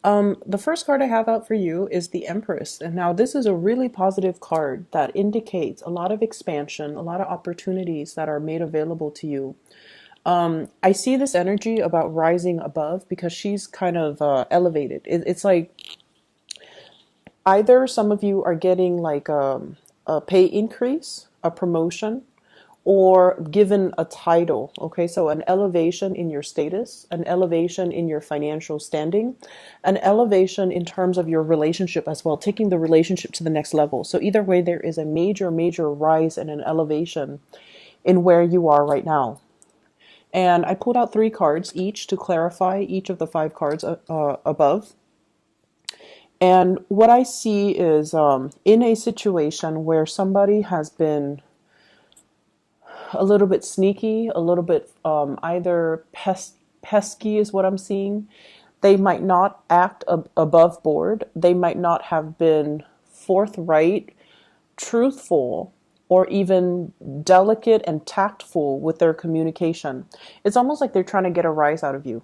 The first card I have out for you is the Empress. And now this is a really positive card that indicates a lot of expansion, a lot of opportunities that are made available to you. I see this energy about rising above because she's kind of elevated. It's like either some of you are getting like a pay increase, a promotion, or given a title. Okay, so an elevation in your status, an elevation in your financial standing, an elevation in terms of your relationship as well, taking the relationship to the next level. So either way, there is a major, major rise and an elevation in where you are right now. And I pulled out three cards each to clarify each of the five cards above. And what I see is in a situation where somebody has been a little bit sneaky, a little bit either pesky is what I'm seeing. They might not act above board. They might not have been forthright, truthful, or even delicate and tactful with their communication. It's almost like they're trying to get a rise out of you.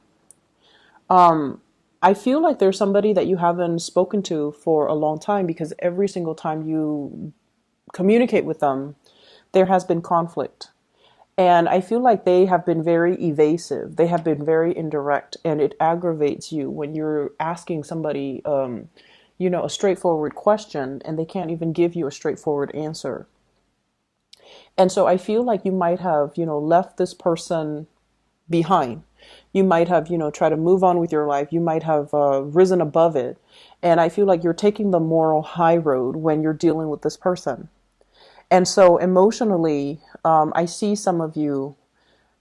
I feel like there's somebody that you haven't spoken to for a long time because every single time you communicate with them, there has been conflict. And I feel like they have been very evasive. They have been very indirect, and it aggravates you when you're asking somebody, a straightforward question, and they can't even give you a straightforward answer. And so I feel like you might have, left this person behind. You might have, tried to move on with your life. You might have risen above it. And I feel like you're taking the moral high road when you're dealing with this person. And so emotionally, I see some of you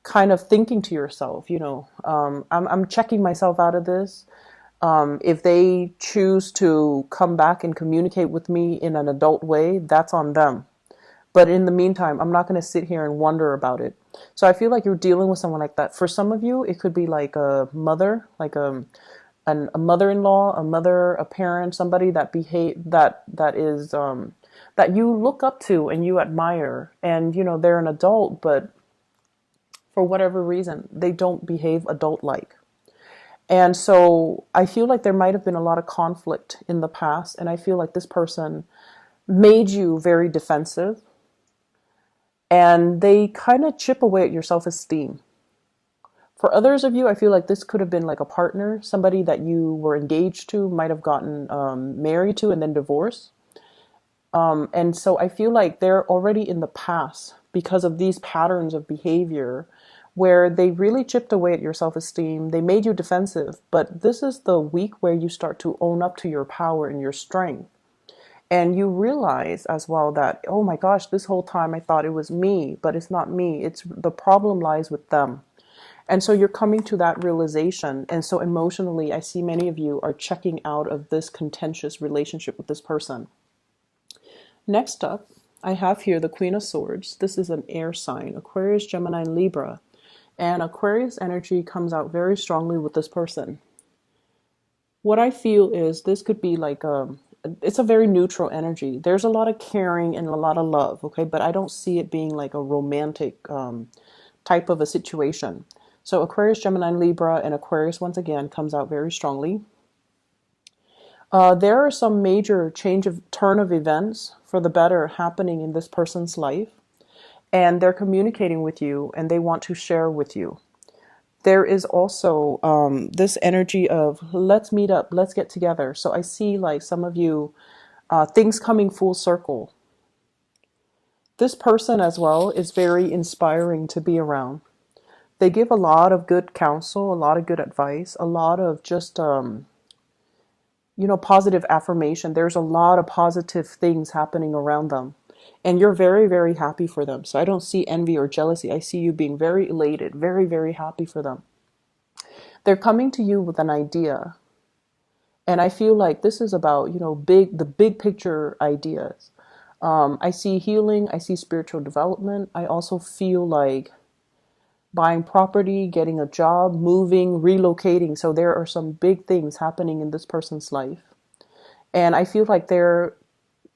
kind of thinking to yourself, I'm checking myself out of this. If they choose to come back and communicate with me in an adult way, that's on them. But in the meantime, I'm not going to sit here and wonder about it. So I feel like you're dealing with someone like that. For some of you, it could be like a mother, like a mother-in-law, a mother, a parent, somebody that that is that you look up to and you admire, and they're an adult, but for whatever reason, they don't behave adult-like. And so I feel like there might have been a lot of conflict in the past, and I feel like this person made you very defensive, and they kind of chip away at your self-esteem. For others of you, I feel like this could have been like a partner, somebody that you were engaged to, might have gotten married to and then divorced. And so I feel like they're already in the past because of these patterns of behavior where they really chipped away at your self-esteem. They made you defensive, but this is the week where you start to own up to your power and your strength. And you realize as well that, oh my gosh, this whole time I thought it was me, but it's not me. It's the problem lies with them. And so you're coming to that realization. And so emotionally, I see many of you are checking out of this contentious relationship with this person. Next up, I have here the Queen of Swords. This is an air sign, Aquarius, Gemini, and Libra. And Aquarius energy comes out very strongly with this person. What I feel is this could be like it's a very neutral energy. There's a lot of caring and a lot of love, okay? But I don't see it being like a romantic type of a situation. So Aquarius, Gemini, Libra, and Aquarius once again comes out very strongly. There are some major turn of events for the better happening in this person's life, and they're communicating with you and they want to share with you. There is also this energy of let's meet up, let's get together. So I see like some of you, things coming full circle. This person as well is very inspiring to be around. They give a lot of good counsel, a lot of good advice, a lot of just positive affirmation. There's a lot of positive things happening around them. And you're very, very happy for them. So I don't see envy or jealousy. I see you being very elated, very, very happy for them. They're coming to you with an idea. And I feel like this is about, the big picture ideas. I see healing. I see spiritual development. I also feel like buying property, getting a job, moving, relocating. So there are some big things happening in this person's life. And I feel like they're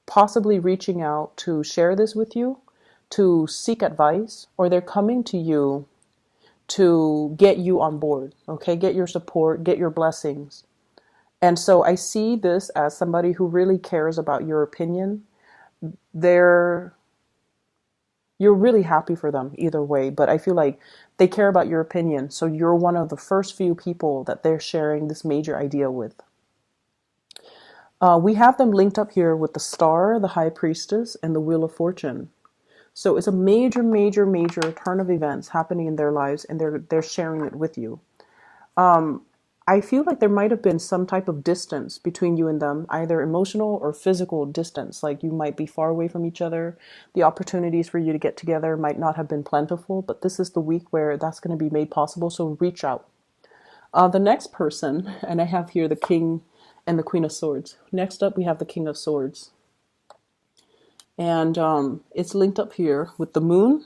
possibly reaching out to share this with you, to seek advice, or they're coming to you to get you on board, okay? Get your support, get your blessings. And so I see this as somebody who really cares about your opinion. They're You're really happy for them either way, but I feel like they care about your opinion. So you're one of the first few people that they're sharing this major idea with. We have them linked up here with the Star, the High Priestess, and the Wheel of Fortune. So it's a major, major, major turn of events happening in their lives, and they're sharing it with you. I feel like there might have been some type of distance between you and them, either emotional or physical distance. Like you might be far away from each other. The opportunities for you to get together might not have been plentiful, but this is the week where that's going to be made possible. So reach out. The next person, and I have here the King and the Queen of Swords. Next up, we have the King of Swords. And it's linked up here with the Moon,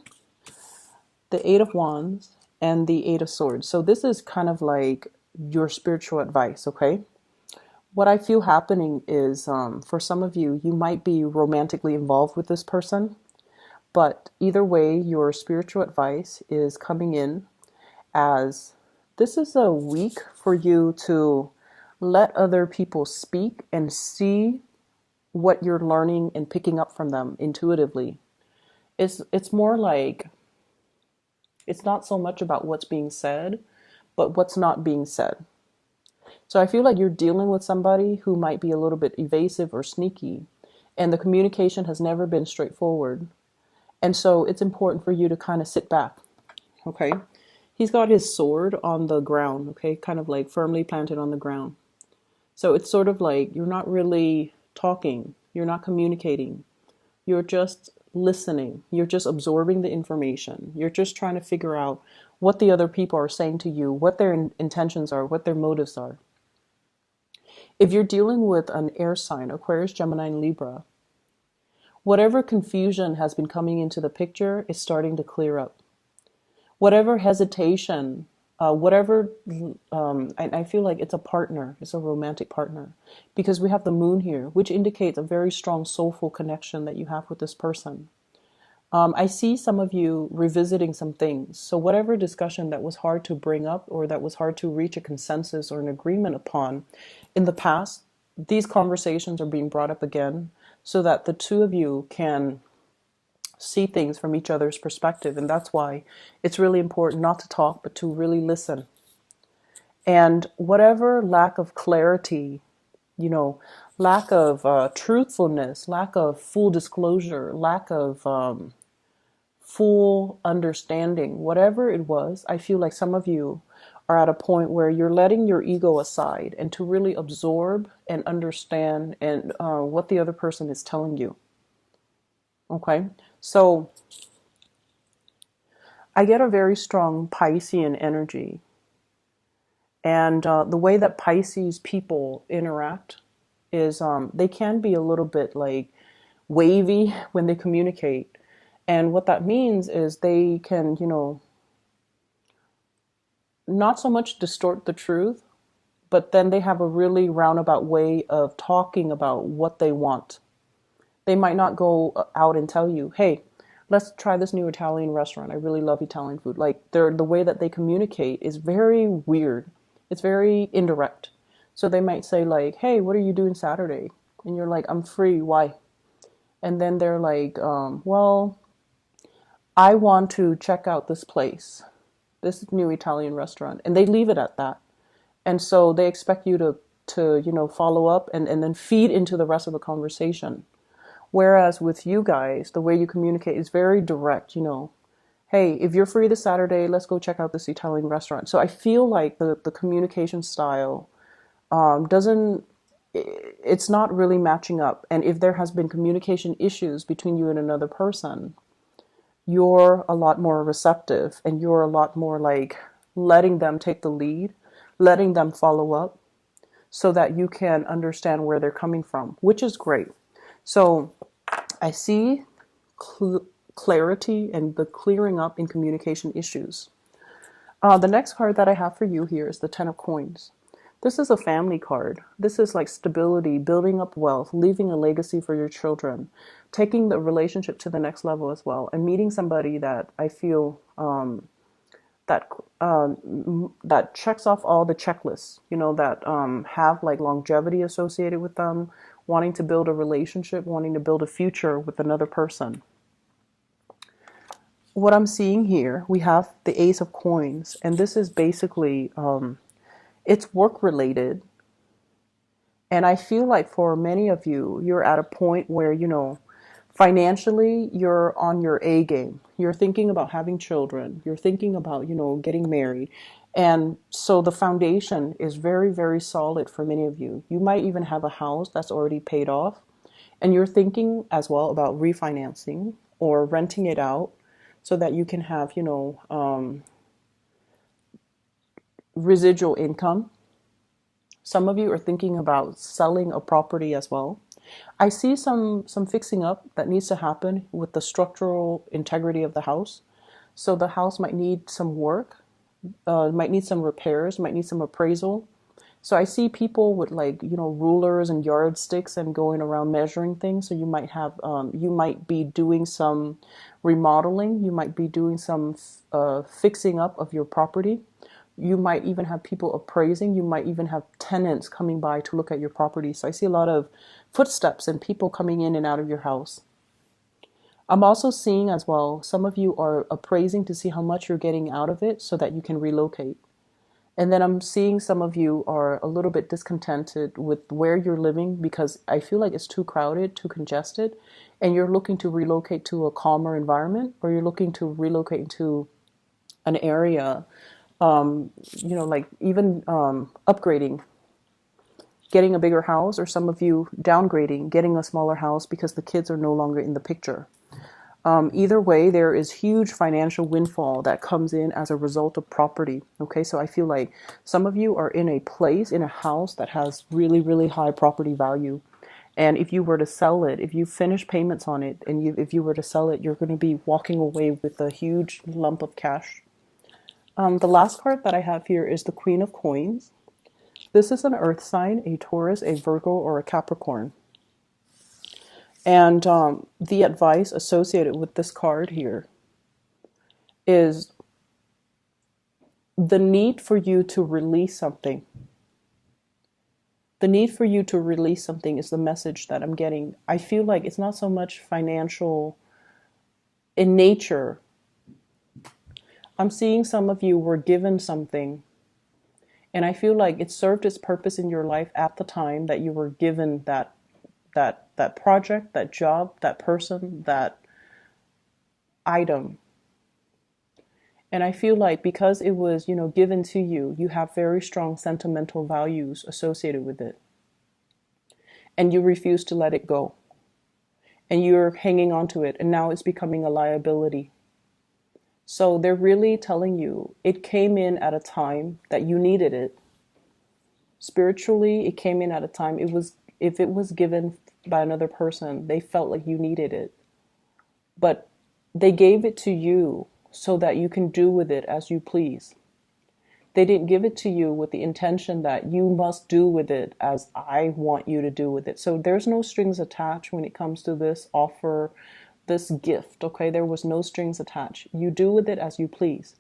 the Eight of Wands, and the Eight of Swords. So this is kind of like your spiritual advice, okay? What I feel happening is for some of you, you might be romantically involved with this person, but either way, your spiritual advice is coming in as this is a week for you to let other people speak and see what you're learning and picking up from them intuitively. It's more like it's not so much about what's being said, but what's not being said. So I feel like you're dealing with somebody who might be a little bit evasive or sneaky, and the communication has never been straightforward. And so it's important for you to kind of sit back, okay? He's got his sword on the ground, okay, kind of like firmly planted on the ground. So it's sort of like you're not really talking, you're not communicating, you're just listening, you're just absorbing the information, you're just trying to figure out what the other people are saying to you, what their intentions are, what their motives are. If you're dealing with an air sign, Aquarius, Gemini, and Libra, whatever confusion has been coming into the picture is starting to clear up. Whatever hesitation, I feel like it's a partner, it's a romantic partner, because we have the Moon here, which indicates a very strong soulful connection that you have with this person. I see some of you revisiting some things. So whatever discussion that was hard to bring up or that was hard to reach a consensus or an agreement upon in the past, these conversations are being brought up again so that the two of you can see things from each other's perspective. And that's why it's really important not to talk, but to really listen. And whatever lack of clarity, lack of truthfulness, lack of full disclosure, lack of full understanding, whatever it was, I feel like some of you are at a point where you're letting your ego aside and to really absorb and understand and what the other person is telling you. Okay, so I get a very strong Piscean energy, and the way that Pisces people interact is they can be a little bit like wavy when they communicate. And what that means is they can, not so much distort the truth, but then they have a really roundabout way of talking about what they want. They might not go out and tell you, hey, let's try this new Italian restaurant. I really love Italian food. Like the way that they communicate is very weird. It's very indirect. So they might say like, hey, what are you doing Saturday? And you're like, I'm free. Why? And then they're like, well, I want to check out this place, this new Italian restaurant. And they leave it at that. And so they expect you to follow up and then feed into the rest of the conversation. Whereas with you guys, the way you communicate is very direct, hey, if you're free this Saturday, let's go check out this Italian restaurant. So I feel like the communication style it's not really matching up. And if there has been communication issues between you and another person, you're a lot more receptive and you're a lot more like letting them take the lead, letting them follow up so that you can understand where they're coming from, which is great. So I see clarity and the clearing up in communication issues. The next card that I have for you here is the Ten of Coins. This is a family card. This is like stability, building up wealth, leaving a legacy for your children, taking the relationship to the next level as well, and meeting somebody that I feel that that checks off all the checklists, that have like longevity associated with them, wanting to build a relationship, wanting to build a future with another person. What I'm seeing here, we have the Ace of Coins, and this is basically it's work related. And I feel like for many of you, you're at a point where, financially, you're on your A game. You're thinking about having children. You're thinking about, getting married. And so the foundation is very, very solid for many of you. You might even have a house that's already paid off. And you're thinking as well about refinancing or renting it out so that you can have, residual income. Some of you are thinking about selling a property as well. I see some fixing up that needs to happen with the structural integrity of the house. So the house might need some work, might need some repairs, might need some appraisal. So I see people with like, rulers and yardsticks and going around measuring things. So you might be doing some remodeling. You might be doing some fixing up of your property. You might even have people appraising. You might even have tenants coming by to look at your property. So I see a lot of footsteps and people coming in and out of your house. I'm also seeing as well, some of you are appraising to see how much you're getting out of it so that you can relocate. And then I'm seeing some of you are a little bit discontented with where you're living because I feel like it's too crowded, too congested, and you're looking to relocate to a calmer environment, or you're looking to relocate into an area, like even upgrading, getting a bigger house, or some of you downgrading, getting a smaller house because the kids are no longer in the picture. Either way, there is huge financial windfall that comes in as a result of property. Okay, so I feel like some of you are in a place, in a house that has really, really high property value. And if you were to sell it, if you finish payments on it, and if you were to sell it, you're going to be walking away with a huge lump of cash. The last card that I have here is the Queen of Coins. This is an earth sign, a Taurus, a Virgo, or a Capricorn. And the advice associated with this card here is the need for you to release something. The need for you to release something is the message that I'm getting. I feel like it's not so much financial in nature. I'm seeing some of you were given something, and I feel like it served its purpose in your life at the time that you were given that project, that job, that person, that item. And I feel like because it was, given to you, you have very strong sentimental values associated with it. And you refuse to let it go. And you're hanging on to it, and now it's becoming a liability. So they're really telling you it came in at a time that you needed it. Spiritually, it came in at a time if it was given by another person, they felt like you needed it. But they gave it to you so that you can do with it as you please. They didn't give it to you with the intention that you must do with it as I want you to do with it. So there's no strings attached when it comes to this offer, this gift, okay? There was no strings attached. You do with it as you please.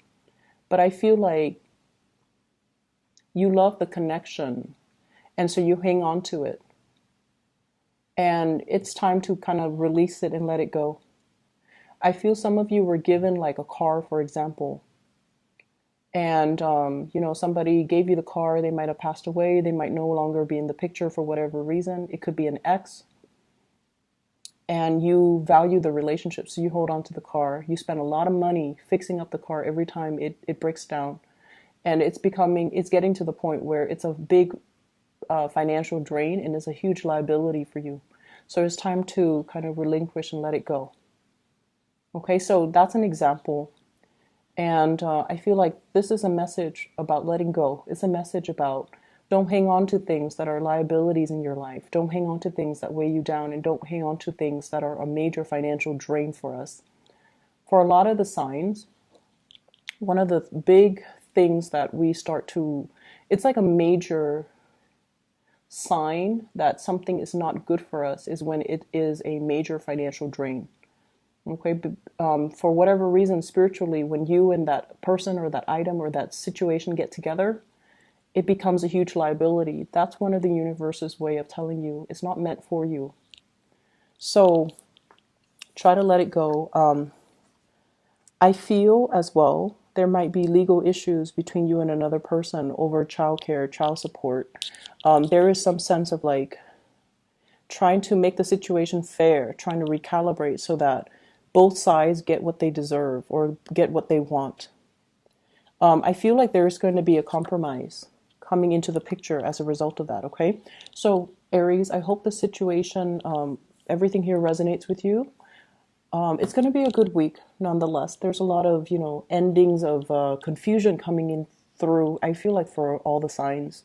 But I feel like you love the connection, and so you hang on to it. And it's time to kind of release it and let it go. I feel some of you were given like a car, for example, and somebody gave you the car. They might have passed away. They might no longer be in the picture for whatever reason. It could be an ex, and you value the relationship, so you hold on to the car. You spend a lot of money fixing up the car every time it breaks down, and it's getting to the point where it's a big financial drain and is a huge liability for you. So it's time to kind of relinquish and let it go. Okay, so that's an example. And I feel like this is a message about letting go. It's a message about don't hang on to things that are liabilities in your life. Don't hang on to things that weigh you down, and don't hang on to things that are a major financial drain for us. For a lot of the signs, one of the big things that we start to, it's like a major sign that something is not good for us is when it is a major financial drain. Okay, for whatever reason, spiritually, when you and that person or that item or that situation get together, it becomes a huge liability. That's one of the universe's way of telling you it's not meant for you. So try to let it go. I feel as well there might be legal issues between you and another person over childcare, child support. There is some sense of like trying to make the situation fair, trying to recalibrate so that both sides get what they deserve or get what they want. I feel like there's going to be a compromise coming into the picture as a result of that, okay? So, Aries, I hope the situation, everything here resonates with you. It's going to be a good week nonetheless. There's a lot of, endings of confusion coming in through, I feel like for all the signs.